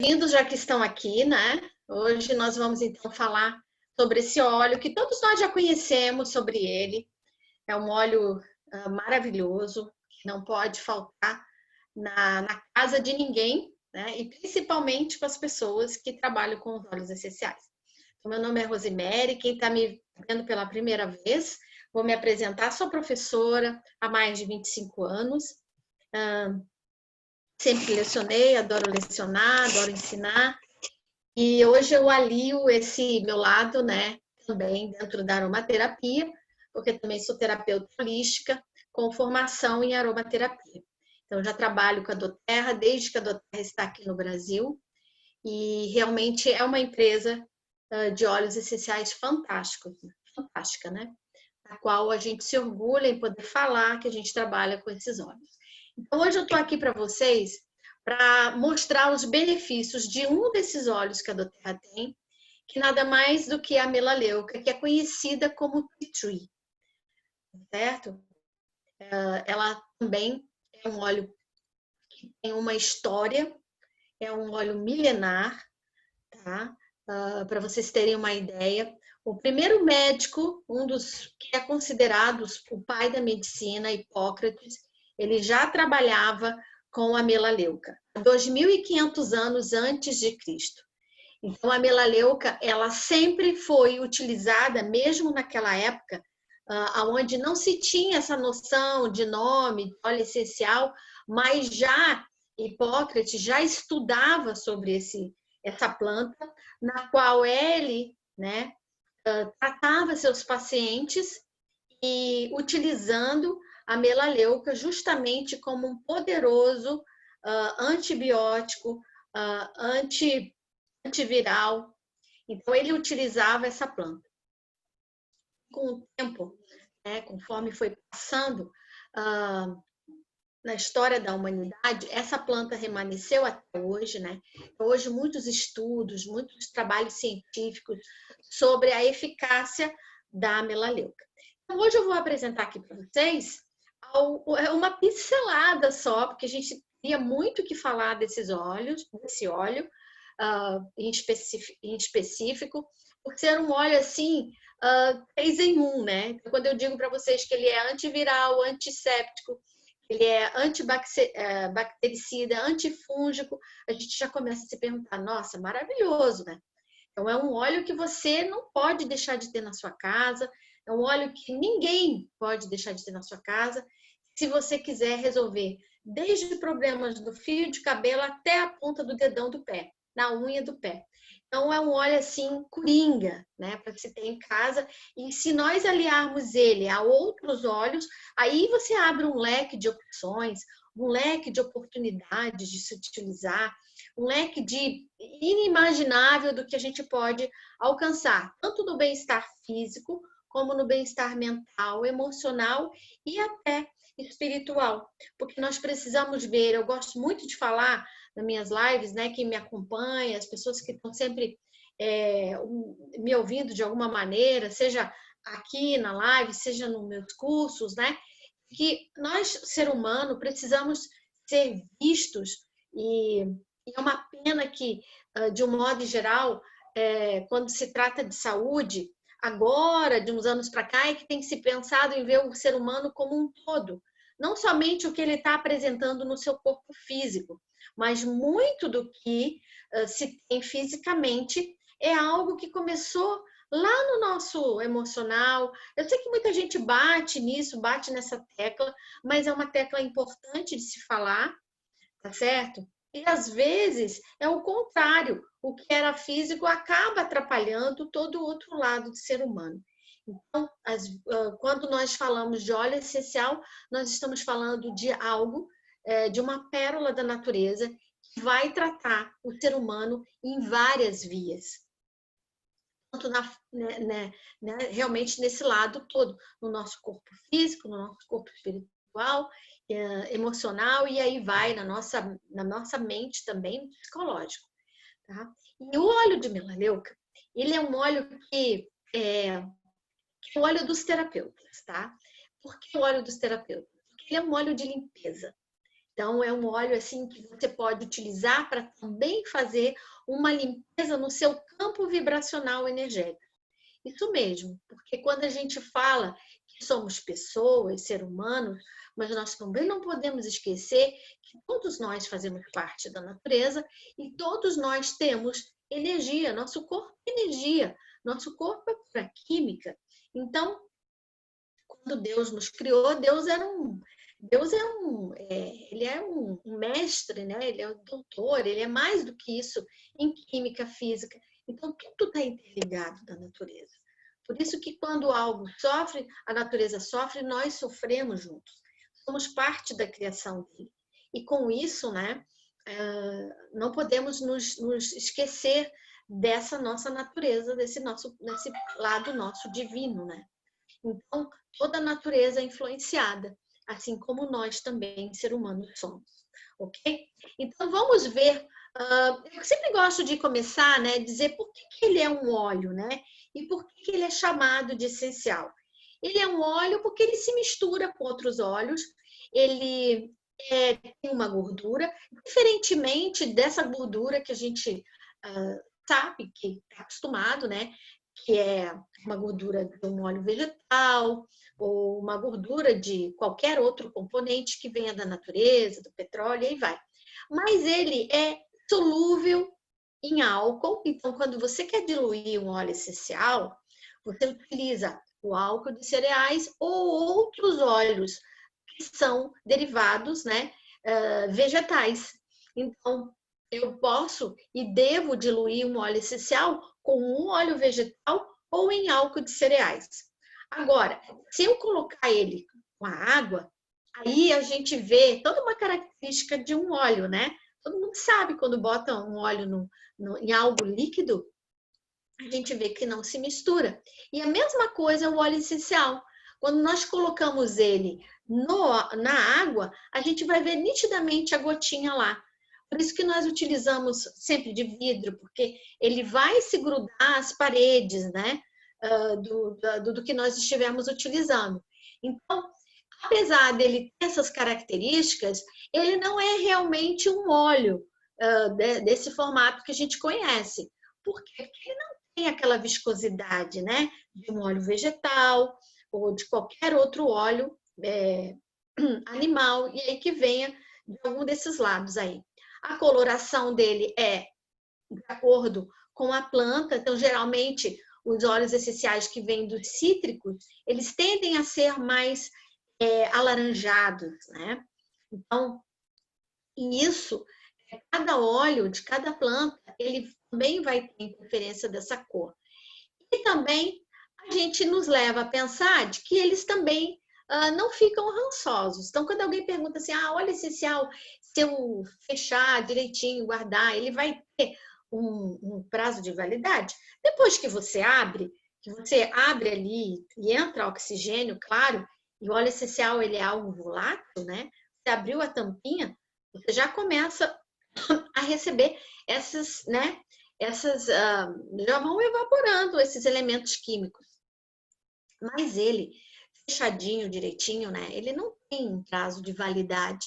Bem-vindos, já que estão aqui, né? Hoje nós vamos então falar sobre esse óleo que todos nós já conhecemos sobre ele. É um óleo maravilhoso, que não pode faltar na casa de ninguém, né? E principalmente para as pessoas que trabalham com os óleos essenciais. Então, meu nome é Rosemary, quem está me vendo pela primeira vez, vou me apresentar. Sou professora há mais de 25 anos. Sempre lecionei, adoro lecionar, adoro ensinar. E hoje eu alio esse meu lado, né, também dentro da aromaterapia, porque também sou terapeuta holística com formação em aromaterapia. Então, já trabalho com a doTERRA desde que a doTERRA está aqui no Brasil e realmente é uma empresa de óleos essenciais fantástica, né? A qual a gente se orgulha em poder falar que a gente trabalha com esses óleos. Então, hoje eu estou aqui para vocês para mostrar os benefícios de um desses óleos que a doTERRA tem, que nada mais do que a melaleuca, que é conhecida como tea tree, certo? Ela também é um óleo que tem uma história, é um óleo milenar, tá? Para vocês terem uma ideia, o primeiro médico, um dos que é considerado o pai da medicina, Hipócrates, ele já trabalhava com a melaleuca, 2.500 anos antes de Cristo. Então, a melaleuca, ela sempre foi utilizada, mesmo naquela época, onde não se tinha essa noção de nome, de óleo essencial, mas já Hipócrates já estudava sobre essa planta, na qual ele, né, tratava seus pacientes e utilizando a melaleuca justamente como um poderoso antibiótico, antiviral. Então, ele utilizava essa planta. Com o tempo, né, conforme foi passando na história da humanidade, essa planta permaneceu até hoje, né? Hoje, muitos estudos, muitos trabalhos científicos sobre a eficácia da melaleuca. Então, hoje eu vou apresentar aqui para vocês uma pincelada só, porque a gente teria muito que falar desse óleo em específico, por ser um óleo assim, 3 em 1, né? Então, quando eu digo para vocês que ele é antiviral, antisséptico, ele é antibactericida, antifúngico, a gente já começa a se perguntar, nossa, maravilhoso, né? Então, é um óleo que você não pode deixar de ter na sua casa, é um óleo que ninguém pode deixar de ter na sua casa, se você quiser resolver desde problemas do fio de cabelo até a ponta do dedão do pé, na unha do pé. Então, é um óleo assim, coringa, né, para se ter em casa. E se nós aliarmos ele a outros óleos, aí você abre um leque de opções, um leque de oportunidades de se utilizar, um leque de inimaginável do que a gente pode alcançar, tanto no bem-estar físico, como no bem-estar mental, emocional e até espiritual. Porque nós precisamos ver, eu gosto muito de falar nas minhas lives, né, quem me acompanha, as pessoas que estão sempre me ouvindo de alguma maneira, seja aqui na live, seja nos meus cursos, né, que nós, ser humano, precisamos ser vistos e é uma pena que, de um modo geral, quando se trata de saúde, agora, de uns anos para cá, é que tem se pensado em ver o ser humano como um todo. Não somente o que ele está apresentando no seu corpo físico, mas muito do que se tem fisicamente é algo que começou lá no nosso emocional. Eu sei que muita gente bate nisso, bate nessa tecla, mas é uma tecla importante de se falar, tá certo? E às vezes é o contrário, o que era físico acaba atrapalhando todo o outro lado do ser humano. Então, quando nós falamos de óleo essencial, nós estamos falando de algo, de uma pérola da natureza, que vai tratar o ser humano em várias vias. Tanto realmente nesse lado todo, no nosso corpo físico, no nosso corpo espiritual, emocional, e aí vai na nossa mente também, psicológico. Tá? E o óleo de melaleuca, ele é um óleo que é o óleo dos terapeutas, tá? Por que o óleo dos terapeutas? Porque ele é um óleo de limpeza. Então, é um óleo assim que você pode utilizar para também fazer uma limpeza no seu campo vibracional energético. Isso mesmo, porque quando a gente fala que somos pessoas, seres humanos, mas nós também não podemos esquecer que todos nós fazemos parte da natureza e todos nós temos energia, nosso corpo é energia, nosso corpo é pura química. Então, quando Deus nos criou, ele é um mestre, né? Ele é um doutor, ele é mais do que isso em química, física. Então, tudo está interligado da natureza. Por isso que quando algo sofre, a natureza sofre, nós sofremos juntos. Somos parte da criação dele. E com isso, né, não podemos nos esquecer dessa nossa natureza, desse lado nosso divino, né? Então, toda a natureza é influenciada, assim como nós também, ser humanos, somos. Ok? Então, vamos ver. Eu sempre gosto de começar, né, dizer por que ele é um óleo, né? E por que ele é chamado de essencial. Ele é um óleo porque ele se mistura com outros óleos, ele tem uma gordura, diferentemente dessa gordura que a gente sabe, que está acostumado, né? Que é uma gordura de um óleo vegetal ou uma gordura de qualquer outro componente que venha da natureza, do petróleo, e aí vai. Mas ele é solúvel em álcool, então quando você quer diluir um óleo essencial, você utiliza o álcool de cereais ou outros óleos que são derivados, né, vegetais. Então, eu posso e devo diluir um óleo essencial com um óleo vegetal ou em álcool de cereais. Agora, se eu colocar ele com a água, aí a gente vê toda uma característica de um óleo, né? Todo mundo sabe quando bota um óleo em algo líquido, a gente vê que não se mistura. E a mesma coisa é o óleo essencial. Quando nós colocamos ele na água, a gente vai ver nitidamente a gotinha lá. Por isso que nós utilizamos sempre de vidro, porque ele vai se grudar às paredes, né? Do que nós estivermos utilizando. Então, apesar dele ter essas características, ele não é realmente um óleo desse formato que a gente conhece. Por quê? Porque ele não tem aquela viscosidade, né? De um óleo vegetal ou de qualquer outro óleo animal, e aí que venha de algum desses lados aí. A coloração dele é de acordo com a planta, então geralmente os óleos essenciais que vêm dos cítricos, eles tendem a ser mais alaranjados, né? Então, isso, cada óleo de cada planta, ele também vai ter interferência dessa cor. E também a gente nos leva a pensar de que eles também não ficam rançosos. Então, quando alguém pergunta assim, óleo essencial, se eu fechar direitinho, guardar, ele vai ter um prazo de validade? Depois que você abre ali e entra oxigênio, claro, e o óleo essencial ele é algo volátil, né? Você abriu a tampinha, você já começa a receber essas, né? Já vão evaporando esses elementos químicos. Mas ele, fechadinho, direitinho, né? Ele não tem um prazo de validade,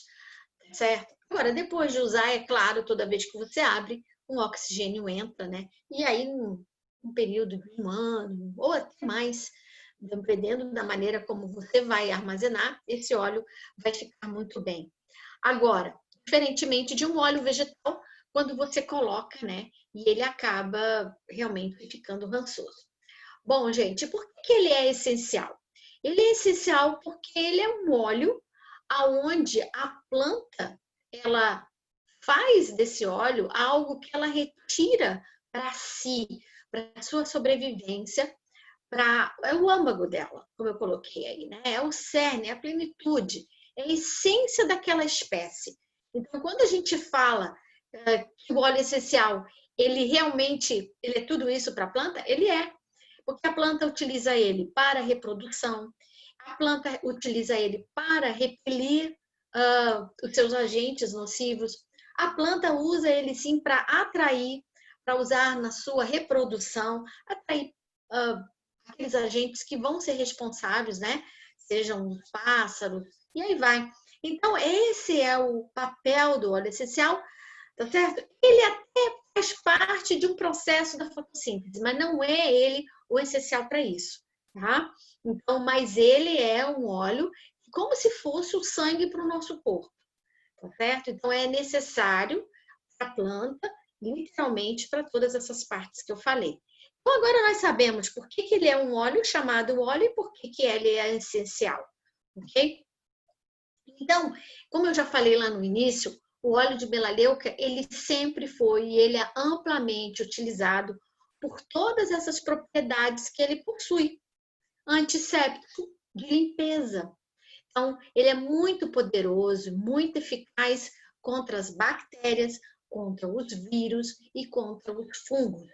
certo? Agora, depois de usar, é claro, toda vez que você abre, um oxigênio entra, né? E aí, um período de 1 ano, ou até mais, dependendo da maneira como você vai armazenar, esse óleo vai ficar muito bem. Agora, diferentemente de um óleo vegetal, quando você coloca, né? E ele acaba realmente ficando rançoso. Bom, gente, por que ele é essencial? Ele é essencial porque ele é um óleo aonde a planta ela faz desse óleo algo que ela retira para si, para a sua sobrevivência, é o âmago dela, como eu coloquei aí, né? É o cerne, é a plenitude, é a essência daquela espécie. Então, quando a gente fala que o óleo essencial, ele é tudo isso para a planta, ele é. Porque a planta utiliza ele para reprodução, a planta utiliza ele para repelir os seus agentes nocivos, a planta usa ele sim para atrair, para usar na sua reprodução, atrair aqueles agentes que vão ser responsáveis, né? Sejam os pássaros, e aí vai. Então, esse é o papel do óleo essencial, tá certo? Ele até faz parte de um processo da fotossíntese, mas não é ele o essencial para isso, tá? Então, mas ele é um óleo como se fosse o sangue para o nosso corpo, tá certo? Então, é necessário para a planta, literalmente, para todas essas partes que eu falei. Então, agora nós sabemos por que ele é um óleo chamado óleo e por que ele é essencial, ok? Então, como eu já falei lá no início, o óleo de melaleuca, ele sempre foi e ele é amplamente utilizado por todas essas propriedades que ele possui. Antisséptico, de limpeza. Então, ele é muito poderoso, muito eficaz contra as bactérias, contra os vírus e contra os fungos.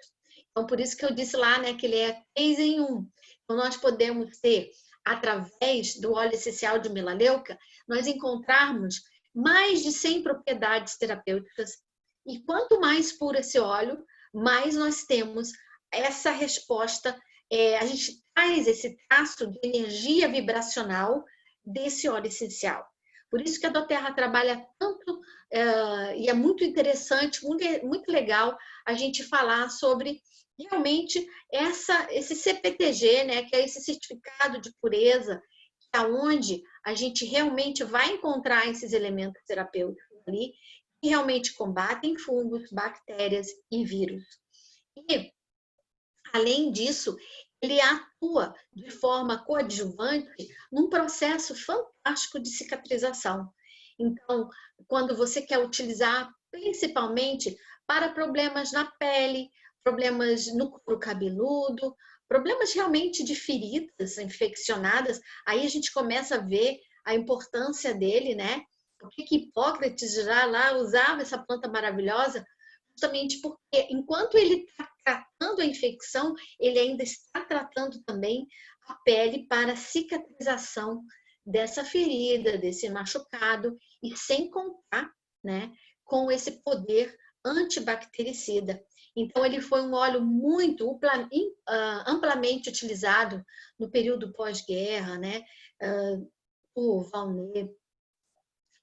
Então, por isso que eu disse lá, né, que ele é 3 em 1. Então, nós podemos ter, através do óleo essencial de melaleuca, nós encontrarmos mais de 100 propriedades terapêuticas. E quanto mais puro esse óleo, mais nós temos essa resposta. A gente traz esse traço de energia vibracional desse óleo essencial. Por isso que a doTERRA trabalha tanto, e é muito interessante, muito legal a gente falar sobre realmente esse CPTG, né, que é esse certificado de pureza, que é onde a gente realmente vai encontrar esses elementos terapêuticos ali, que realmente combatem fungos, bactérias e vírus. E, além disso, ele atua de forma coadjuvante num processo fantástico de cicatrização. Então, quando você quer utilizar principalmente para problemas na pele, problemas no couro cabeludo, problemas realmente de feridas infeccionadas, aí a gente começa a ver a importância dele, né? Por que Hipócrates já lá usava essa planta maravilhosa? Justamente porque enquanto ele está tratando a infecção, ele ainda está tratando também a pele para a cicatrização dessa ferida, desse machucado, e sem contar, né, com esse poder antibactericida. Então, ele foi um óleo muito amplamente utilizado no período pós-guerra, né, por Valnet,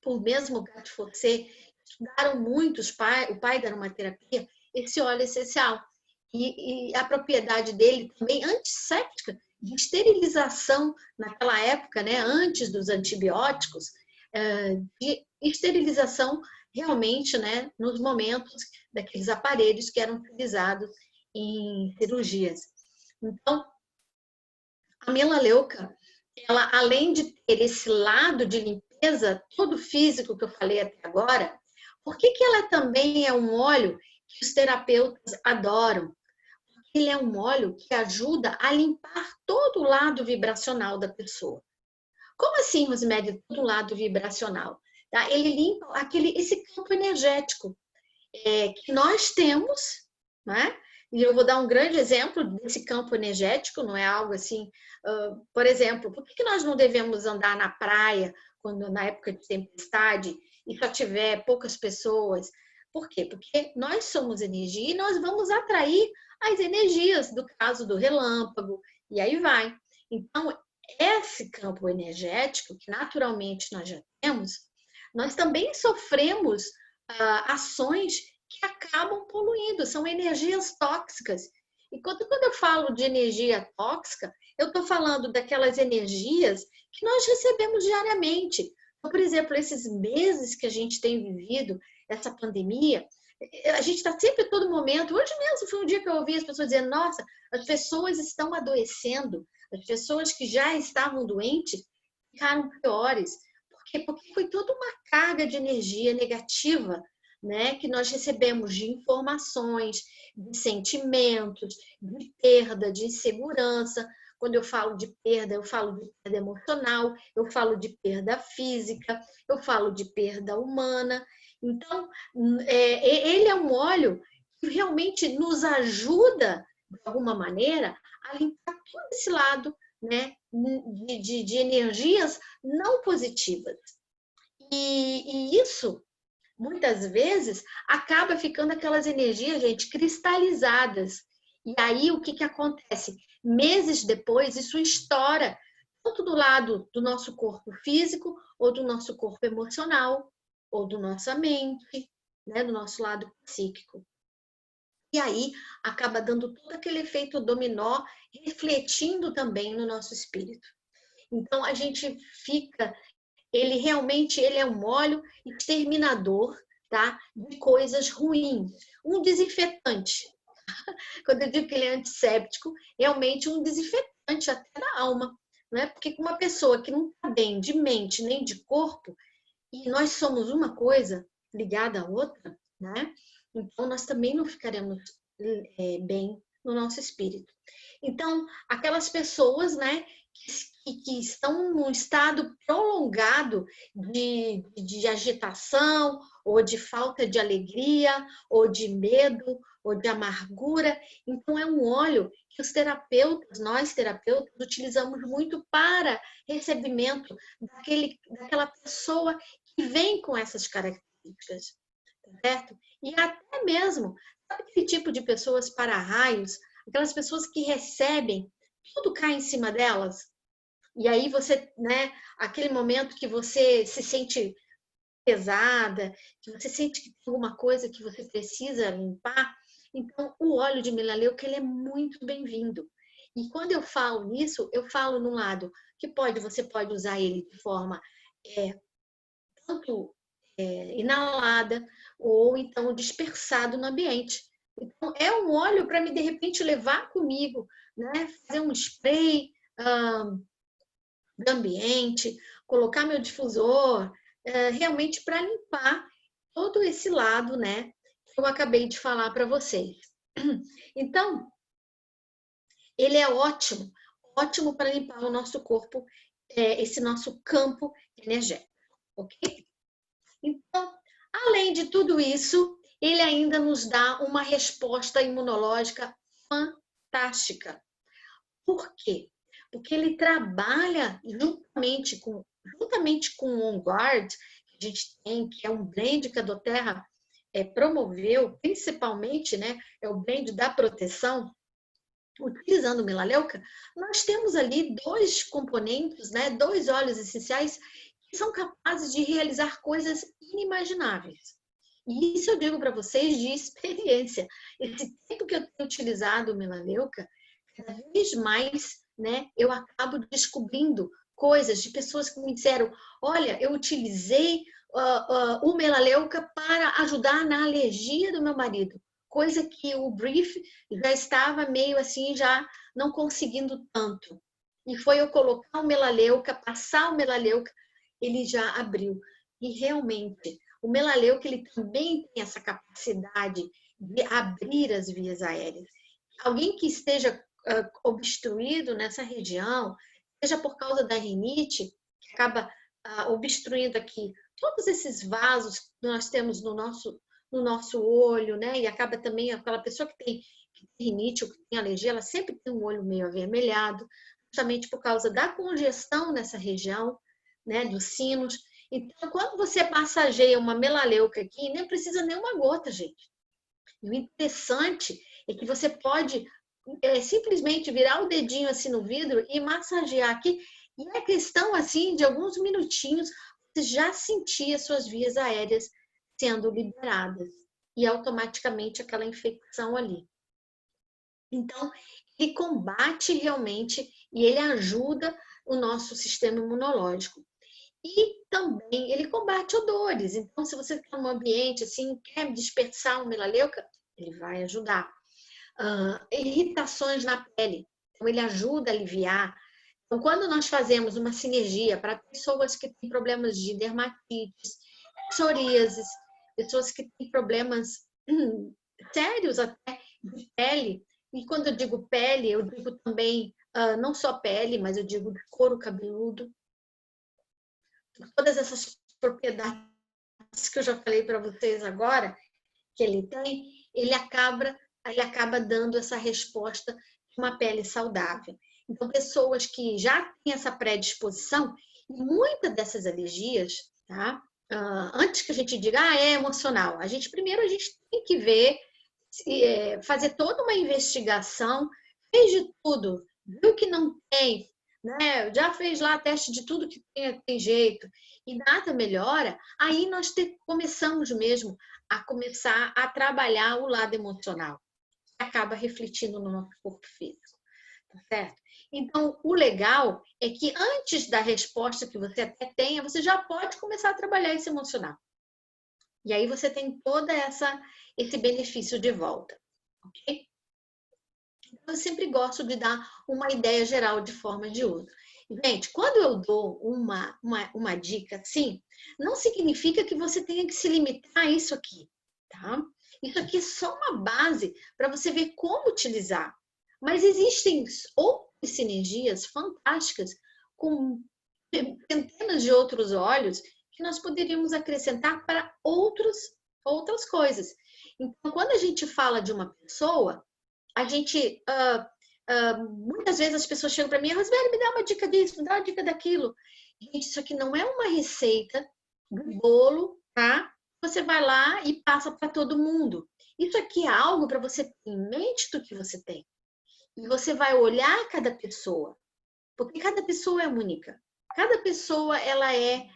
por mesmo Gat Forcé, estudaram muito, o pai da aromaterapia, esse óleo essencial. E a propriedade dele também antisséptica, de esterilização naquela época, né, antes dos antibióticos, de esterilização realmente, né, nos momentos daqueles aparelhos que eram utilizados em cirurgias. Então, a melaleuca, ela, além de ter esse lado de limpeza, todo físico que eu falei até agora, por que ela também é um óleo que os terapeutas adoram? Porque ele é um óleo que ajuda a limpar todo o lado vibracional da pessoa. Como assim, Rosemary, todo o lado vibracional? Tá? Ele limpa esse campo energético que nós temos, né? E eu vou dar um grande exemplo desse campo energético, não é algo assim, por exemplo, por que nós não devemos andar na praia quando na época de tempestade e só tiver poucas pessoas? Por quê? Porque nós somos energia e nós vamos atrair as energias, do caso do relâmpago, e aí vai. Então, esse campo energético, que naturalmente nós já temos, nós também sofremos ações que acabam poluindo, são energias tóxicas. E quando eu falo de energia tóxica, eu estou falando daquelas energias que nós recebemos diariamente. Então, por exemplo, esses meses que a gente tem vivido, essa pandemia, a gente está sempre a todo momento. Hoje mesmo foi um dia que eu ouvi as pessoas dizendo: nossa, as pessoas estão adoecendo, as pessoas que já estavam doentes ficaram piores. Por quê? Porque foi toda uma carga de energia negativa, né, que nós recebemos de informações, de sentimentos, de perda, de insegurança. Quando eu falo de perda, eu falo de perda emocional, eu falo de perda física, eu falo de perda humana. Então, ele é um óleo que realmente nos ajuda, de alguma maneira, a limpar todo esse lado, né, de energias não positivas. E isso, muitas vezes, acaba ficando aquelas energias, gente, cristalizadas. E aí, o que acontece? Meses depois, isso estoura. tanto do lado do nosso corpo físico, ou do nosso corpo emocional, ou do nossa mente, né, do nosso lado psíquico. E aí acaba dando todo aquele efeito dominó, refletindo também no nosso espírito. Então a gente fica, ele realmente ele é um óleo exterminador, tá? De coisas ruins, um desinfetante. Quando eu digo que ele é antisséptico, realmente um desinfetante até da alma, né? Porque uma pessoa que não está bem de mente nem de corpo, e nós somos uma coisa ligada à outra, né? Então nós também não ficaremos bem no nosso espírito. Então, aquelas pessoas, né, que estão num estado prolongado de agitação, ou de falta de alegria, ou de medo, ou de amargura. Então, é um óleo que os terapeutas, nós terapeutas, utilizamos muito para recebimento daquela pessoa que vem com essas características, certo? E até mesmo, sabe aquele tipo de pessoas para-raios, aquelas pessoas que recebem, tudo cai em cima delas, e aí você, né, aquele momento que você se sente pesada, que você sente que tem alguma coisa que você precisa limpar, então o óleo de melaleuca ele é muito bem-vindo. E quando eu falo nisso, eu falo num lado que você pode usar ele de forma tanto inalada ou então dispersado no ambiente. Então é um óleo para me de repente levar comigo, né, fazer um spray do ambiente, colocar meu difusor, realmente para limpar todo esse lado, né, que eu acabei de falar para vocês. Então, ele é ótimo, ótimo para limpar o nosso corpo, esse nosso campo energético, ok? Então, além de tudo isso, ele ainda nos dá uma resposta imunológica fantástica. Por quê? Porque ele trabalha juntamente com o On Guard, que a gente tem, que é um blend que a doTERRA promoveu, principalmente, né, é o blend da proteção, utilizando o melaleuca, nós temos ali dois componentes, né, dois óleos essenciais que são capazes de realizar coisas inimagináveis. E isso eu digo para vocês de experiência. Esse tempo que eu tenho utilizado o melaleuca, cada vez mais, né, eu acabo descobrindo coisas de pessoas que me disseram: olha, eu utilizei o melaleuca para ajudar na alergia do meu marido, coisa que o brief já estava meio assim, já não conseguindo tanto. E foi eu colocar o melaleuca, passar o melaleuca, ele já abriu. E realmente, o melaleuca ele também tem essa capacidade de abrir as vias aéreas. Alguém que esteja obstruído nessa região, seja por causa da rinite, que acaba obstruindo aqui todos esses vasos que nós temos no nosso olho, né? E acaba também aquela pessoa que tem rinite ou que tem alergia, ela sempre tem um olho meio avermelhado, justamente por causa da congestão nessa região, né? Dos sinos. Então, quando você massageia uma melaleuca aqui, nem precisa nem uma gota, gente. E o interessante é que você pode simplesmente virar o dedinho assim no vidro e massagear aqui. E é questão assim de alguns minutinhos, você já sentia suas vias aéreas sendo liberadas e automaticamente aquela infecção ali. Então, ele combate realmente e ele ajuda o nosso sistema imunológico. E também ele combate odores. Então, se você está num ambiente assim, quer dispersar um melaleuca, ele vai ajudar. Irritações na pele. Então, ele ajuda a aliviar. Então, quando nós fazemos uma sinergia para pessoas que têm problemas de dermatites, psoríasis, pessoas que têm problemas sérios até de pele, e quando eu digo pele, eu digo também não só pele, mas eu digo de couro cabeludo, todas essas propriedades que eu já falei para vocês agora, que ele tem, ele acaba dando essa resposta de uma pele saudável. Então, pessoas que já têm essa predisposição, e muitas dessas alergias, tá? Antes que a gente diga, é emocional, primeiro a gente tem que ver, fazer toda uma investigação, fez de tudo, viu que não tem, né? Já fez lá teste de tudo que tem jeito e nada melhora, aí nós começamos mesmo a trabalhar o lado emocional, que acaba refletindo no nosso corpo físico, tá certo? Então, o legal é que antes da resposta que você até tenha, você já pode começar a trabalhar esse emocional. E aí você tem esse benefício de volta, ok? Eu sempre gosto de dar uma ideia geral de forma de uso. Gente, quando eu dou uma dica assim, não significa que você tenha que se limitar a isso aqui, tá? Isso aqui é só uma base para você ver como utilizar. Mas existem outras sinergias fantásticas com centenas de outros óleos que nós poderíamos acrescentar para outras coisas. Então, quando a gente fala de uma pessoa, a gente muitas vezes as pessoas chegam para mim, Roseli, me dá uma dica disso, me dá uma dica daquilo. Gente, isso aqui não é uma receita de bolo, tá? Você vai lá e passa para todo mundo. Isso aqui é algo para você ter em mente do que você tem. E você vai olhar cada pessoa, porque cada pessoa é única. Cada pessoa, ela é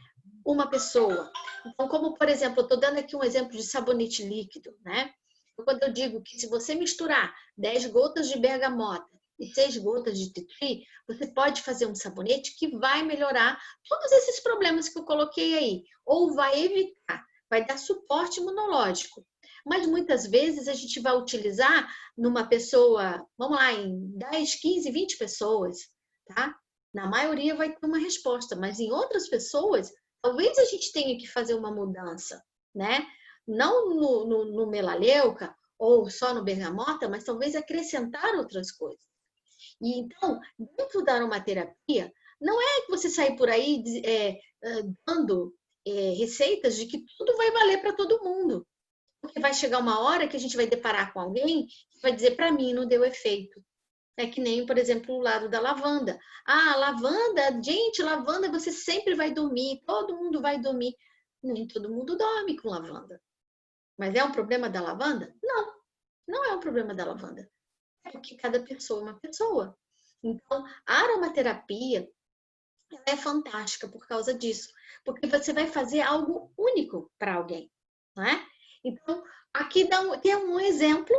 uma pessoa. Então, como, por exemplo, eu estou dando aqui um exemplo de sabonete líquido, né? Quando eu digo que se você misturar 10 gotas de bergamota e 6 gotas de tea tree, você pode fazer um sabonete que vai melhorar todos esses problemas que eu coloquei aí, ou vai evitar, vai dar suporte imunológico. Mas muitas vezes a gente vai utilizar numa pessoa, vamos lá, em 10, 15, 20 pessoas, tá? Na maioria vai ter uma resposta, mas em outras pessoas, talvez a gente tenha que fazer uma mudança, né? Não no melaleuca ou só no bergamota, mas talvez acrescentar outras coisas. E então, dentro da aromaterapia, não é que você sair por aí dando receitas de que tudo vai valer para todo mundo. Porque vai chegar uma hora que a gente vai deparar com alguém que vai dizer, para mim não deu efeito. É que nem, por exemplo, o lado da lavanda. Ah, lavanda, gente, lavanda você sempre vai dormir, todo mundo vai dormir. Nem todo mundo dorme com lavanda. Mas é um problema da lavanda? Não, não é um problema da lavanda. É porque cada pessoa é uma pessoa. Então, a aromaterapia é fantástica por causa disso. Porque você vai fazer algo único para alguém, não é? Então, aqui tem um exemplo,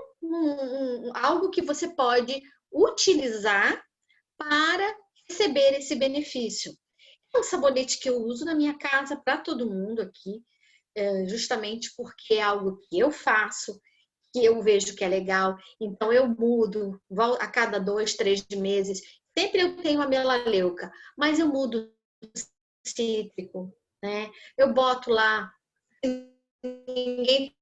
algo que você pode utilizar para receber esse benefício. É um sabonete que eu uso na minha casa para todo mundo aqui, justamente porque é algo que eu faço, que eu vejo que é legal, então eu mudo a cada 2, 3 meses. Sempre eu tenho a melaleuca, mas eu mudo cítrico, né? Eu boto lá, ninguém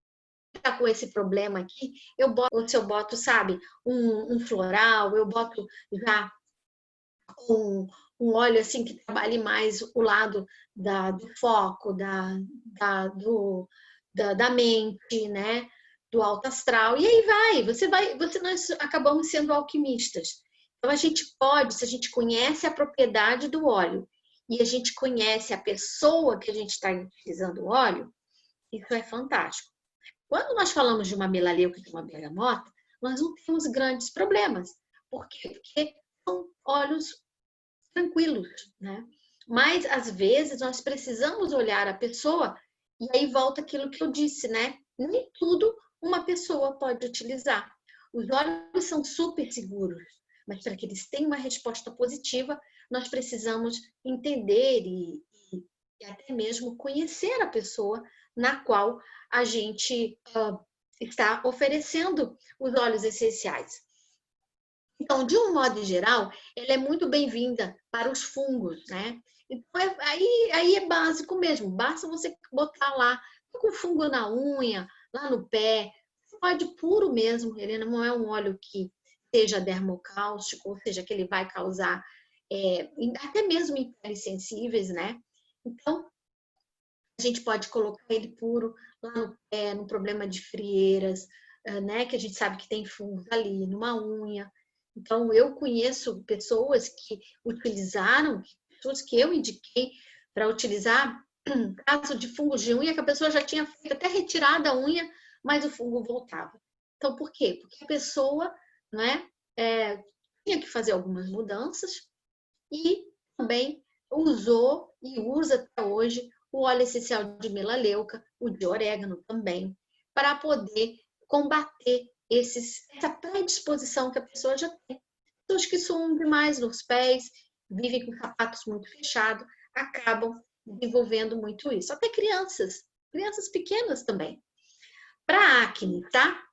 tá com esse problema aqui, se eu boto, sabe, um floral, eu boto já um óleo assim que trabalhe mais o lado do foco, da mente, né? Do alto astral. E aí nós acabamos sendo alquimistas. Então a gente pode, se a gente conhece a propriedade do óleo e a gente conhece a pessoa que a gente está utilizando o óleo, isso é fantástico. Quando nós falamos de uma melaleuca e de uma bergamota, nós não temos grandes problemas. Por quê? Porque são óleos tranquilos, né? Mas às vezes nós precisamos olhar a pessoa e aí volta aquilo que eu disse, né? Nem tudo uma pessoa pode utilizar. Os óleos são super seguros, mas para que eles tenham uma resposta positiva, nós precisamos entender e até mesmo conhecer a pessoa na qual a gente está oferecendo os óleos essenciais. Então, de um modo geral, ela é muito bem-vinda para os fungos, né? Então, aí é básico mesmo. Basta você botar lá, com fungo na unha, lá no pé. Pode puro mesmo. Ele não é um óleo que seja dermocáustico, ou seja, que ele vai causar, até mesmo em peles sensíveis, né? Então, a gente pode colocar ele puro lá no pé, no problema de frieiras, né? Que a gente sabe que tem fungos ali, numa unha. Então, eu conheço pessoas que utilizaram, pessoas que eu indiquei para utilizar, caso de fungo de unha, que a pessoa já tinha feito até retirada a unha, mas o fungo voltava. Então, por quê? Porque a pessoa, né, tinha que fazer algumas mudanças e também usou e usa até hoje o óleo essencial de melaleuca, o de orégano também, para poder combater essa predisposição que a pessoa já tem. Pessoas que suam demais nos pés, vivem com sapatos muito fechados, acabam desenvolvendo muito isso. Até crianças pequenas também. Para acne, tá?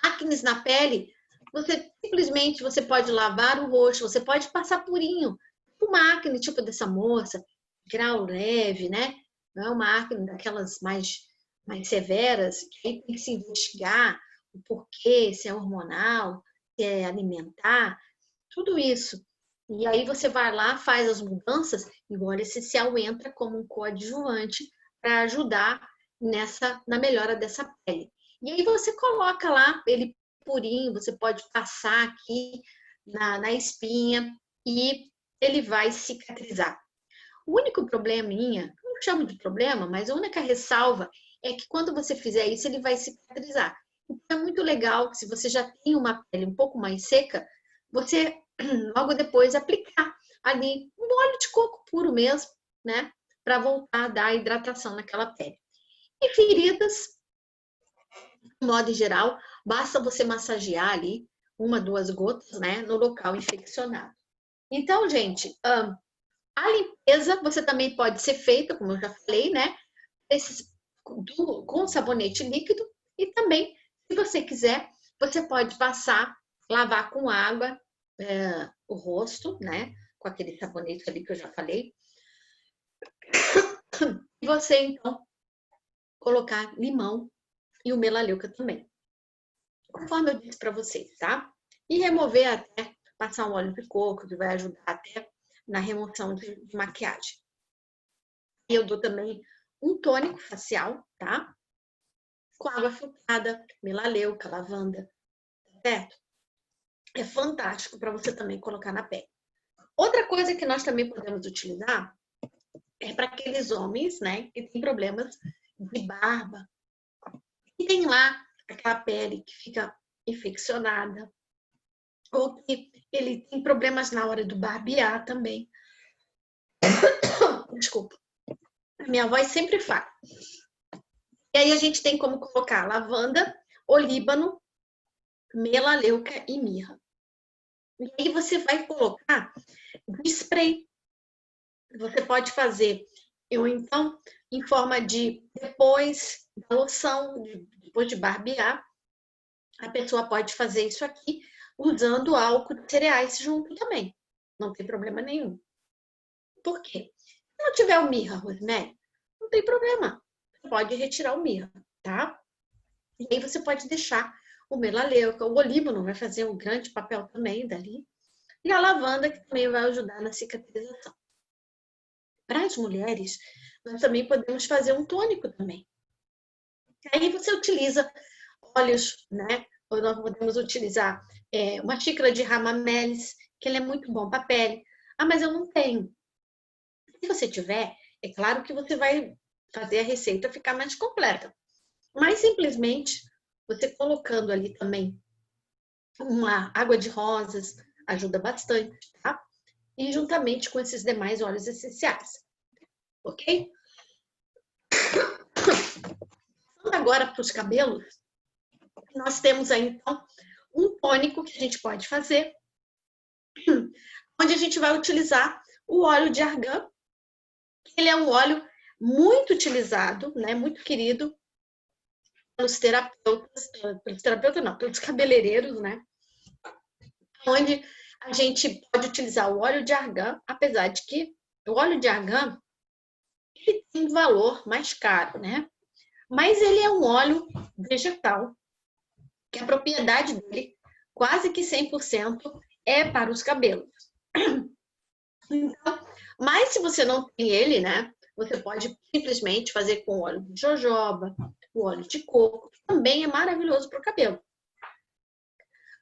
Acne na pele, você pode lavar o rosto, você pode passar purinho. Uma acne tipo dessa moça, grau leve, né? Não é uma acne daquelas mais severas, que aí tem que se investigar o porquê, se é hormonal, se é alimentar, tudo isso. E aí você vai lá, faz as mudanças e o óleo essencial entra como um coadjuvante para ajudar na melhora dessa pele. E aí você coloca lá ele purinho, você pode passar aqui na espinha e ele vai cicatrizar. O único probleminha, não chamo de problema, mas a única ressalva é que quando você fizer isso, ele vai cicatrizar. Então é muito legal que se você já tem uma pele um pouco mais seca, você logo depois aplicar ali um óleo de coco puro mesmo, né? Para voltar a dar hidratação naquela pele. E feridas, de modo geral, basta você massagear ali 1, 2 gotas, né? No local infeccionado. Então, gente, a limpeza você também pode ser feita, como eu já falei, né? Com sabonete líquido e também, se você quiser, você pode lavar com água o rosto, né? Com aquele sabonete ali que eu já falei. E você, então, colocar limão e o melaleuca também. Conforme eu disse para vocês, tá? E remover até, passar um óleo de coco, que vai ajudar até na remoção de maquiagem. E eu dou também um tônico facial, tá? Com água filtrada, melaleuca, lavanda, certo? É fantástico para você também colocar na pele. Outra coisa que nós também podemos utilizar é para aqueles homens, né, que têm problemas de barba. E tem lá aquela pele que fica infeccionada, ou que ele tem problemas na hora do barbear também. Desculpa. A minha voz sempre falha. E aí a gente tem como colocar lavanda, olíbano, melaleuca e mirra. E aí você vai colocar de spray. Você pode fazer, ou então, em forma de, depois da loção, depois de barbear, a pessoa pode fazer isso aqui usando álcool de cereais junto também. Não tem problema nenhum. Por quê? Se não tiver o mirra, Rosemary, não tem problema. Você pode retirar o mirra, tá? E aí você pode deixar o melaleuca, o olíbano vai fazer um grande papel também dali. E a lavanda, que também vai ajudar na cicatrização. Para as mulheres, nós também podemos fazer um tônico também. Aí você utiliza óleos, né? Ou nós podemos utilizar uma xícara de ramamelis, que ele é muito bom para a pele. Ah, mas eu não tenho. Se você tiver, é claro que você vai fazer a receita ficar mais completa. Mas simplesmente você colocando ali também uma água de rosas ajuda bastante, tá? E juntamente com esses demais óleos essenciais, ok? Agora para os cabelos, nós temos aí então um tônico que a gente pode fazer, onde a gente vai utilizar o óleo de argan. Ele é um óleo muito utilizado, né, muito querido pelos terapeutas não, pelos cabeleireiros, né? Onde a gente pode utilizar o óleo de argan, apesar de que o óleo de argan ele tem valor mais caro, né? Mas ele é um óleo vegetal, que a propriedade dele, quase que 100%, é para os cabelos. Então, mas se você não tem ele, né? Você pode simplesmente fazer com óleo de jojoba, o óleo de coco, que também é maravilhoso para o cabelo.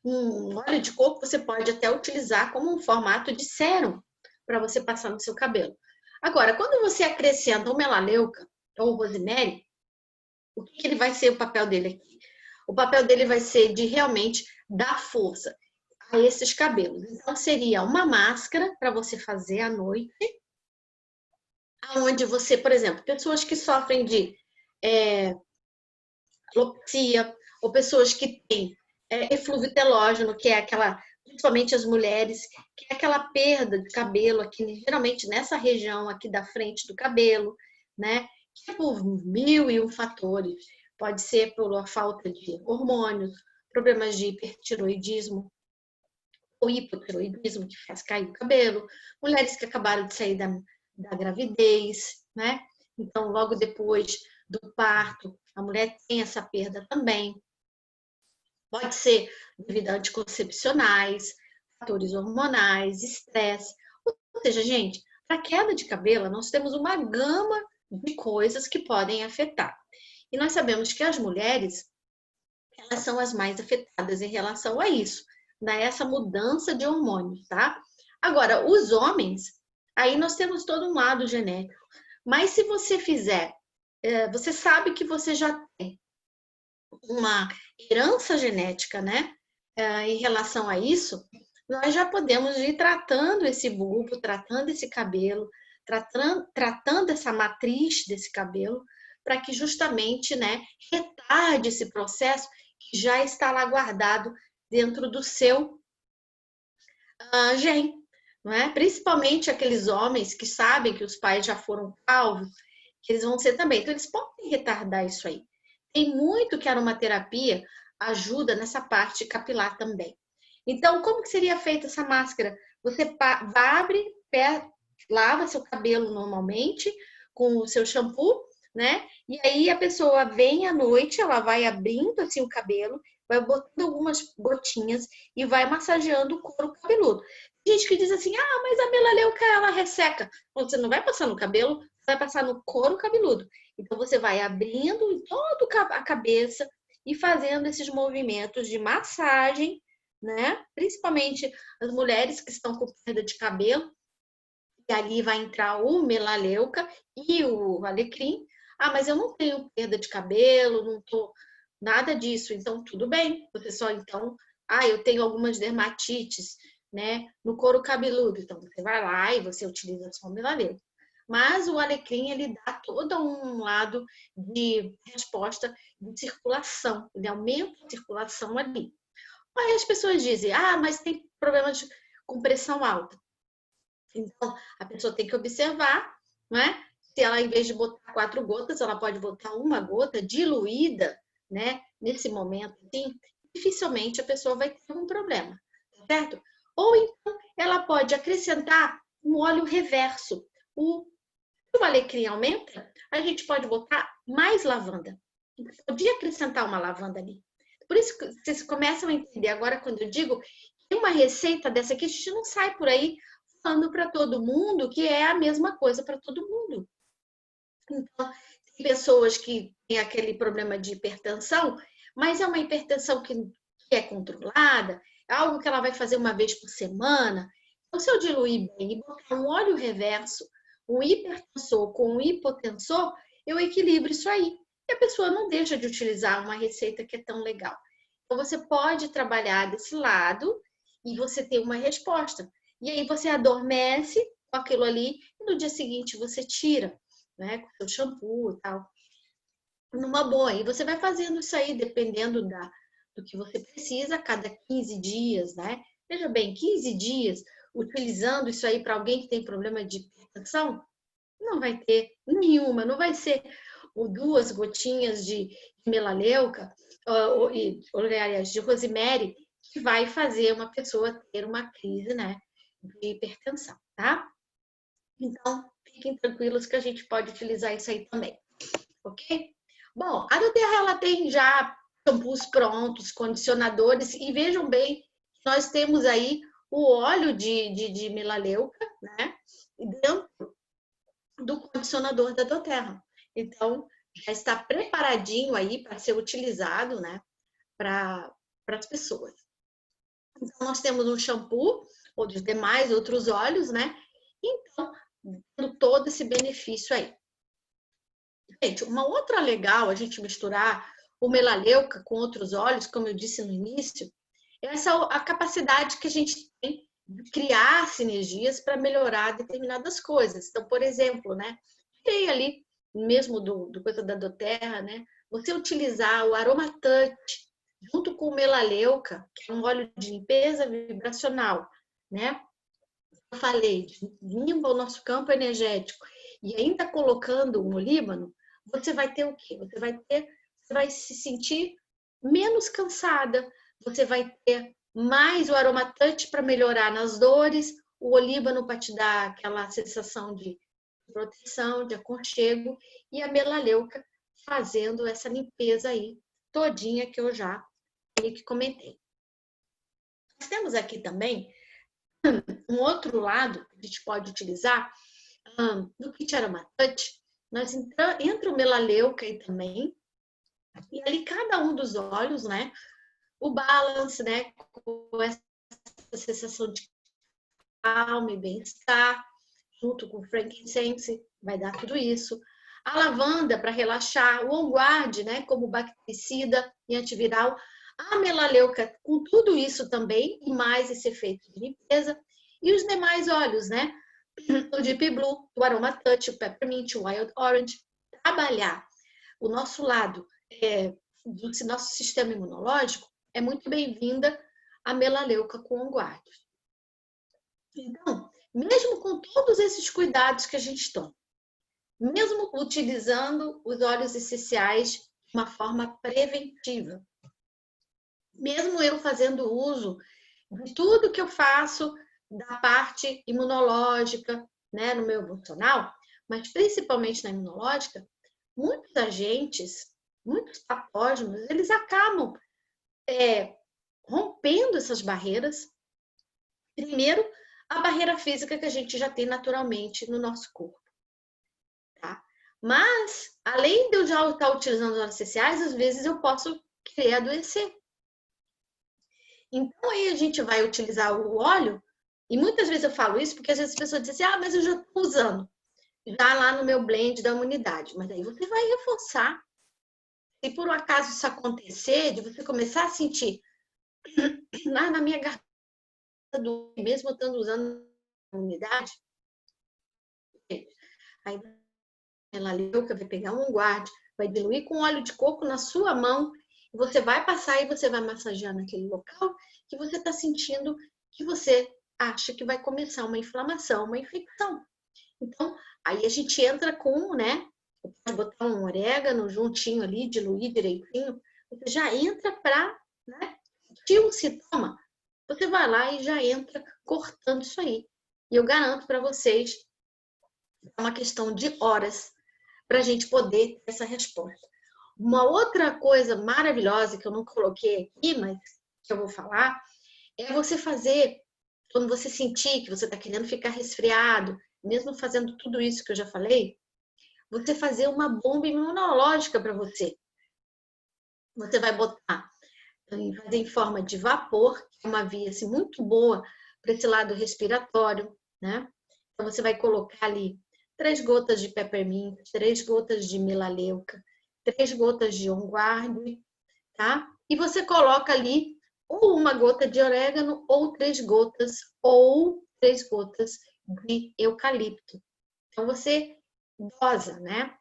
Um óleo de coco você pode até utilizar como um formato de sérum para você passar no seu cabelo. Agora, quando você acrescenta o melaleuca ou o rosemary, o que ele vai ser o papel dele aqui? O papel dele vai ser de realmente dar força. a esses cabelos. Então, seria uma máscara para você fazer à noite, onde você, por exemplo, pessoas que sofrem de alopecia, ou pessoas que têm eflúvio telógeno, que é aquela, principalmente as mulheres, que é aquela perda de cabelo aqui, geralmente nessa região aqui da frente do cabelo, né? Que é por 1001 fatores. Pode ser pela falta de hormônios, problemas de hipertiroidismo ou hipotiroidismo, que faz cair o cabelo, mulheres que acabaram de sair da gravidez, né? Então, logo depois do parto, a mulher tem essa perda também. Pode ser devido a anticoncepcionais, fatores hormonais, estresse. Ou seja, gente, para queda de cabelo, nós temos uma gama de coisas que podem afetar. E nós sabemos que as mulheres, elas são as mais afetadas em relação a isso, né? Essa mudança de hormônios, tá? Agora, os homens, aí nós temos todo um lado genético. Mas se você fizer, você sabe que você já tem uma herança genética, né? Em relação a isso, nós já podemos ir tratando esse bulbo, tratando esse cabelo, tratando essa matriz desse cabelo, para que justamente, né, retarde esse processo que já está lá guardado dentro do seu gene, não é? Principalmente aqueles homens que sabem que os pais já foram calvos, que eles vão ser também. Então, eles podem retardar isso aí. Tem muito que a aromaterapia ajuda nessa parte capilar também. Então, como que seria feita essa máscara? Você abre, lava seu cabelo normalmente com o seu shampoo, né? E aí a pessoa vem à noite, ela vai abrindo assim o cabelo, vai botando algumas gotinhas e vai massageando o couro cabeludo. Tem gente que diz assim, ah, mas a melaleuca, ela resseca. Você não vai passar no cabelo, vai passar no couro cabeludo. Então, você vai abrindo toda a cabeça e fazendo esses movimentos de massagem, né? Principalmente as mulheres que estão com perda de cabelo. E ali vai entrar o melaleuca e o alecrim. Ah, mas eu não tenho perda de cabelo, não tô nada disso. Então, tudo bem. Você só, então... Ah, eu tenho algumas dermatites, né? No couro cabeludo. Então, você vai lá e você utiliza só o melaleuca. Mas o alecrim, ele dá todo um lado de resposta de circulação. Ele aumenta a circulação ali. Aí as pessoas dizem, ah, mas tem problemas com pressão alta. Então, a pessoa tem que observar, né? Se ela, em vez de botar 4 gotas, ela pode botar uma gota diluída, né? Nesse momento, assim, dificilmente a pessoa vai ter um problema, certo? Ou então, ela pode acrescentar um óleo reverso. Se o alecrim aumenta, a gente pode botar mais lavanda. Podia acrescentar uma lavanda ali. Por isso que vocês começam a entender agora quando eu digo que uma receita dessa aqui, a gente não sai por aí falando para todo mundo que é a mesma coisa para todo mundo. Então, tem pessoas que têm aquele problema de hipertensão, mas é uma hipertensão que é controlada, é algo que ela vai fazer uma vez por semana. Então, se eu diluir bem e botar um óleo reverso, um hipertensor com um hipotensor, eu equilibro isso aí. E a pessoa não deixa de utilizar uma receita que é tão legal. Então, você pode trabalhar desse lado e você ter uma resposta. E aí você adormece com aquilo ali e no dia seguinte você tira, né? Com o seu shampoo e tal. Numa boa. E você vai fazendo isso aí, dependendo do que você precisa, a cada 15 dias, né? Veja bem, 15 dias utilizando isso aí para alguém que tem problema de hipertensão, não vai ter nenhuma, não vai ser 2 gotinhas de melaleuca, aliás, de rosemary, que vai fazer uma pessoa ter uma crise, né, de hipertensão, tá? Então, fiquem tranquilos que a gente pode utilizar isso aí também, ok? Bom, a doTERRA, ela tem já shampoos prontos, condicionadores, e vejam bem, nós temos aí o óleo de melaleuca, né, dentro do condicionador da doTERRA. Então, já está preparadinho aí para ser utilizado, né, para as pessoas. Então, nós temos um shampoo, ou dos demais outros óleos, né? Então, tendo todo esse benefício aí. Gente, uma outra legal a gente misturar o melaleuca com outros óleos, como eu disse no início, Essa é a capacidade que a gente tem de criar sinergias para melhorar determinadas coisas. Então, por exemplo, né, tem ali, mesmo do coisa da doTERRA, né, você utilizar o aromatouch junto com o melaleuca, que é um óleo de limpeza vibracional, né? Eu falei, limpa o nosso campo energético e ainda colocando um olíbano, você vai ter o quê? Você vai se sentir menos cansada, você vai ter mais o aromatante para melhorar nas dores, o olíbano para te dar aquela sensação de proteção, de aconchego, e a melaleuca fazendo essa limpeza aí todinha que eu já que comentei. Nós temos aqui também um outro lado que a gente pode utilizar no kit aromatante. Nós entra o melaleuca aí também, e ali cada um dos óleos, né? O balance, né? Com essa sensação de calma e bem-estar, junto com o frankincense, vai dar tudo isso. A lavanda para relaxar, o on guard, né? Como bactericida e antiviral. A melaleuca com tudo isso também, e mais esse efeito de limpeza. E os demais óleos, né? O Deep Blue, o Aroma Touch, o Peppermint, o Wild Orange. Trabalhar o nosso lado do nosso sistema imunológico, é muito bem-vinda a melaleuca com on guard. Então, mesmo com todos esses cuidados que a gente toma, mesmo utilizando os óleos essenciais de uma forma preventiva, mesmo eu fazendo uso de tudo que eu faço da parte imunológica, né, no meu emocional, mas principalmente na imunológica, muitos agentes, muitos patógenos, eles acabam rompendo essas barreiras. Primeiro, a barreira física que a gente já tem naturalmente no nosso corpo. Tá? Mas, além de eu já estar utilizando os óleos essenciais, às vezes eu posso querer adoecer. Então, aí a gente vai utilizar o óleo, e muitas vezes eu falo isso porque às vezes as pessoas dizem assim, mas eu já estou usando, já lá no meu blend da imunidade. Mas aí você vai reforçar. Se por um acaso isso acontecer, de você começar a sentir lá na minha garganta, mesmo eu estando usando a imunidade, aí ela leuca vai pegar um guarde, vai diluir com óleo de coco na sua mão, e você vai passar e você vai massagear naquele local que você está sentindo que você acha que vai começar uma inflamação, uma infecção. Então, aí a gente entra com, né? Pode botar um orégano juntinho ali, diluir direitinho. Você já entra para, né? Se um sintoma, você vai lá e já entra cortando isso aí. E eu garanto para vocês, é uma questão de horas para a gente poder ter essa resposta. Uma outra coisa maravilhosa que eu não coloquei aqui, mas que eu vou falar, é você fazer, quando você sentir que você está querendo ficar resfriado, mesmo fazendo tudo isso que eu já falei, você fazer uma bomba imunológica para você. Você vai botar, fazer em forma de vapor, que é uma via assim, muito boa para esse lado respiratório, né? Então você vai colocar ali 3 gotas de peppermint, 3 gotas de melaleuca, 3 gotas de on guard, tá? E você coloca ali ou uma gota de orégano ou 3 gotas de eucalipto. Então você dosa, né?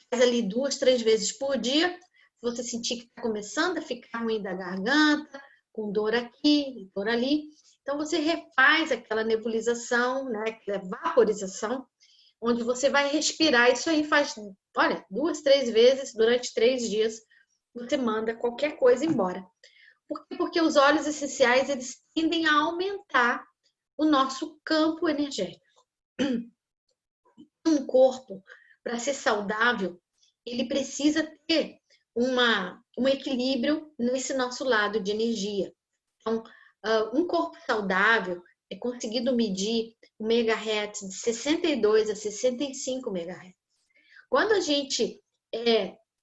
Faz ali 2, 3 vezes por dia. Se você sentir que está começando a ficar ruim da garganta, com dor aqui, dor ali, então você refaz aquela nebulização, né? Aquela vaporização, onde você vai respirar. Isso aí faz, olha, 2, 3 vezes durante 3 dias. Você manda qualquer coisa embora. Por quê? Porque os óleos essenciais, eles tendem a aumentar o nosso campo energético. Um corpo, para ser saudável, ele precisa ter um equilíbrio nesse nosso lado de energia. Então, um corpo saudável é conseguido medir o megahertz de 62 a 65 megahertz. Quando a gente,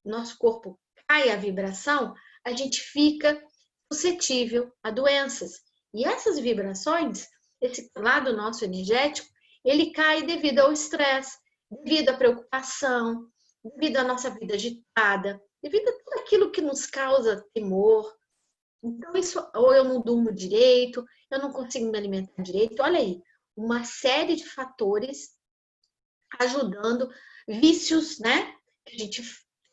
nosso corpo cai a vibração, a gente fica suscetível a doenças. E essas vibrações, esse lado nosso energético, ele cai devido ao estresse, devido à preocupação, devido à nossa vida agitada, devido a tudo aquilo que nos causa temor, Então, isso, ou eu não durmo direito, eu não consigo me alimentar direito. Olha aí, uma série de fatores ajudando, vícios, né? Que a gente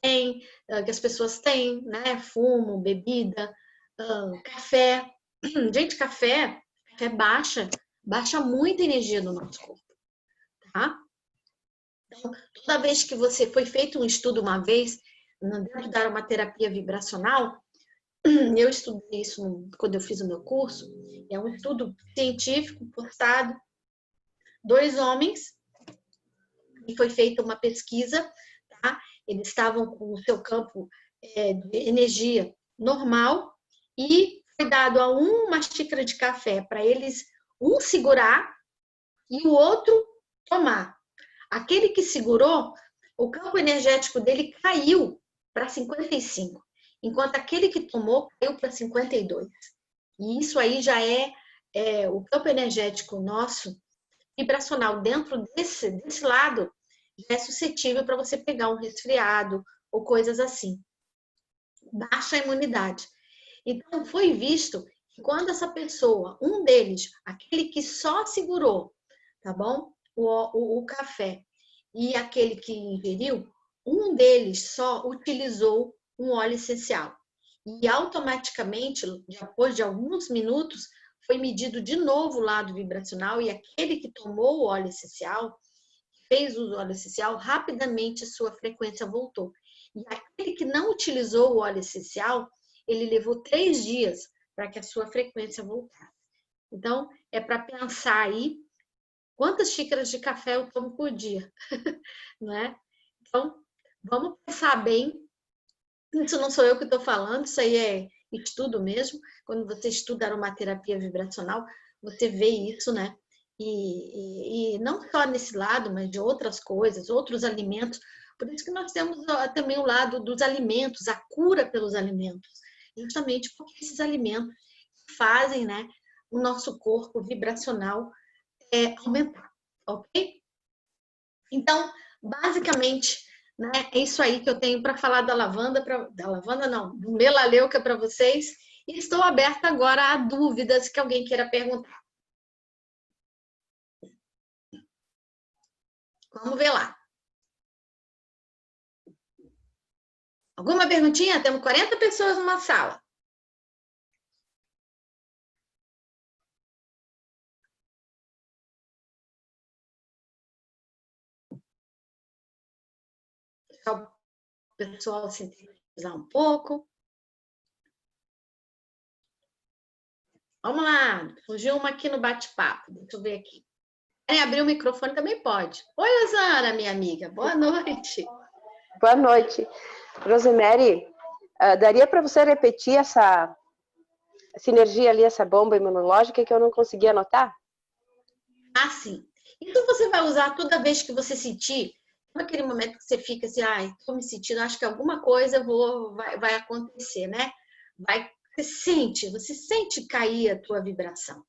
tem, que as pessoas têm, né? Fumo, bebida, café. Gente, café baixa muita energia do nosso corpo, tá? Então, toda vez que você foi feito um estudo uma vez, dentro da aromaterapia vibracional, eu estudei isso quando eu fiz o meu curso, é um estudo científico postado, 2 homens, e foi feita uma pesquisa, tá? Eles estavam com o seu campo de energia normal e foi dado a uma xícara de café para eles, um segurar e o outro tomar. Aquele que segurou, o campo energético dele caiu para 55, enquanto aquele que tomou caiu para 52. E isso aí já é o campo energético nosso, vibracional, dentro desse lado, já é suscetível para você pegar um resfriado ou coisas assim. Baixa a imunidade. Então, foi visto que quando essa pessoa, um deles, aquele que só segurou, tá bom? O café, e aquele que ingeriu, um deles só utilizou um óleo essencial. E automaticamente, depois de alguns minutos, foi medido de novo o lado vibracional e aquele que tomou o óleo essencial, fez o óleo essencial, rapidamente sua frequência voltou. E aquele que não utilizou o óleo essencial, ele levou 3 dias para que a sua frequência voltasse. Então, é para pensar aí quantas xícaras de café eu tomo por dia, não é? Então, vamos pensar bem. Isso não sou eu que estou falando, isso aí é estudo mesmo. Quando você estuda aromaterapia vibracional, você vê isso, né? E não só nesse lado, mas de outras coisas, outros alimentos. Por isso que nós temos também o lado dos alimentos, a cura pelos alimentos. Justamente porque esses alimentos fazem, né, o nosso corpo vibracional aumentar, ok? Então, basicamente, né, é isso aí que eu tenho para falar da lavanda, da lavanda não, do melaleuca para vocês. E estou aberta agora a dúvidas que alguém queira perguntar. Vamos ver lá. Alguma perguntinha? Temos 40 pessoas numa sala. Só o pessoal sintetizar um pouco. Vamos lá, surgiu uma aqui no bate-papo. Deixa eu ver aqui. Querem abrir o microfone também pode. Oi, Osana, minha amiga. Boa noite. Boa noite. Rosemary, daria para você repetir essa sinergia ali, essa bomba imunológica que eu não consegui anotar? Ah, sim. Isso você vai usar toda vez que você sentir, naquele momento que você fica assim, ai, estou me sentindo, acho que alguma coisa vai acontecer, né? Você sente cair a tua vibração.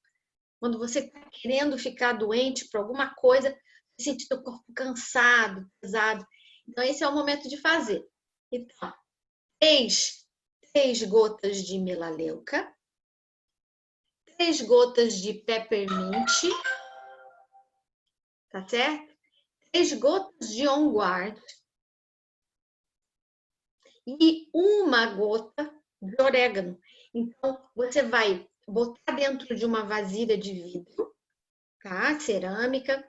Quando você está querendo ficar doente por alguma coisa, você sente teu corpo cansado, pesado. Então, esse é o momento de fazer. Então, 3 gotas de melaleuca, 3 gotas de peppermint, tá certo? 3 gotas de On Guard e 1 gota de orégano. Então, você vai botar dentro de uma vasilha de vidro, tá? Cerâmica,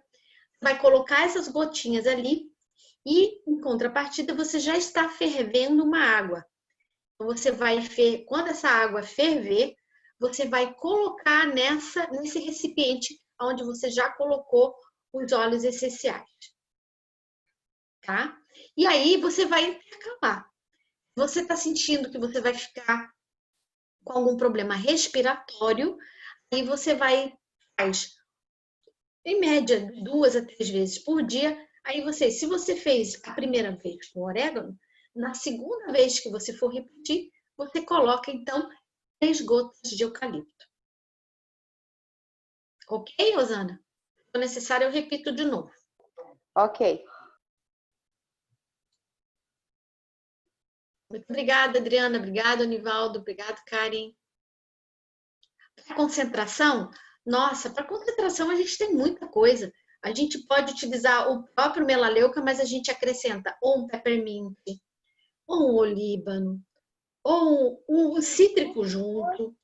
vai colocar essas gotinhas ali e, em contrapartida, você já está fervendo uma água. Então, você vai quando essa água ferver, você vai colocar nesse recipiente onde você já colocou os óleos essenciais, tá? E aí você vai intercalar. Você está sentindo que você vai ficar com algum problema respiratório, aí você faz, em média, 2 a 3 vezes por dia. Aí se você fez a primeira vez com orégano, na segunda vez que você for repetir, você coloca, então, 3 gotas de eucalipto. Ok, Rosana? Se for necessário, eu repito de novo. Ok. Muito obrigada, Adriana. Obrigada, Anivaldo. Obrigada, Karen. concentração, nossa, para concentração a gente tem muita coisa. A gente pode utilizar o próprio melaleuca, mas a gente acrescenta ou um peppermint, ou um olíbano, ou um cítrico junto.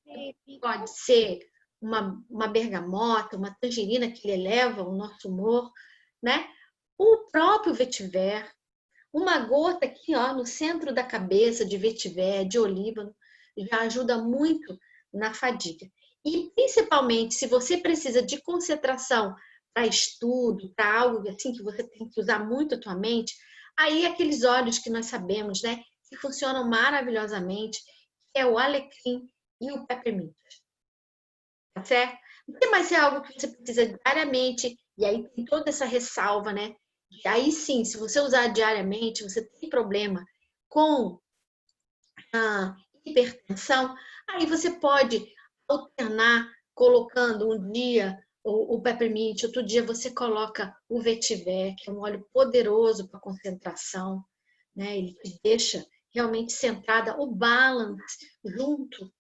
Pode ser uma bergamota, uma tangerina que eleva o nosso humor, né? O próprio vetiver, uma gota aqui, ó, no centro da cabeça de vetiver, de olíbano, já ajuda muito na fadiga. E principalmente se você precisa de concentração para estudo, para algo assim que você tem que usar muito a tua mente, aí aqueles óleos que nós sabemos, né, que funcionam maravilhosamente, que é o alecrim e o peppermint. Tá certo? Mas é algo que você precisa diariamente, e aí tem toda essa ressalva, né? E aí sim, se você usar diariamente, você tem problema com a hipertensão, aí você pode alternar colocando um dia o peppermint, outro dia você coloca o vetiver, que é um óleo poderoso para concentração, né? Ele te deixa realmente centrada, o balance junto.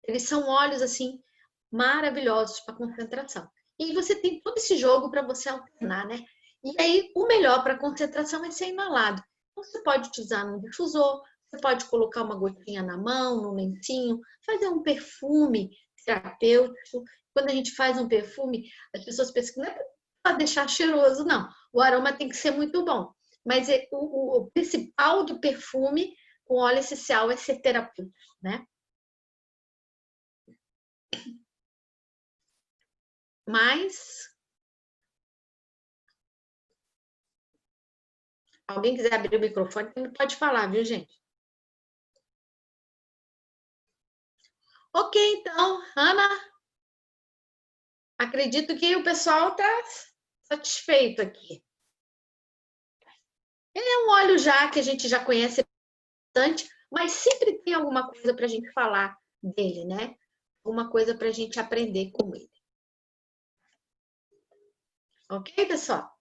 Eles são óleos assim maravilhosos para concentração. E você tem todo esse jogo para você alternar, né? E aí, o melhor para concentração é ser inalado. Então, você pode utilizar num difusor, você pode colocar uma gotinha na mão, no lencinho, fazer um perfume terapêutico. Quando a gente faz um perfume, as pessoas pensam que não é para deixar cheiroso, não. O aroma tem que ser muito bom. Mas o principal do perfume com óleo essencial é ser terapêutico, né? Mas alguém quiser abrir o microfone, também pode falar, viu, gente? Ok, então, Ana, acredito que o pessoal está satisfeito aqui. Ele é um óleo já que a gente já conhece bastante, mas sempre tem alguma coisa para a gente falar dele, né? Alguma coisa para a gente aprender com ele. Ok, pessoal?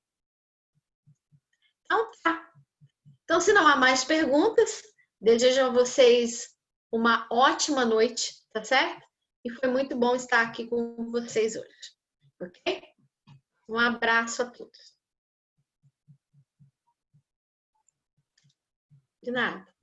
Então tá. Então, se não há mais perguntas, desejo a vocês uma ótima noite, tá certo? E foi muito bom estar aqui com vocês hoje. Ok? Um abraço a todos. De nada.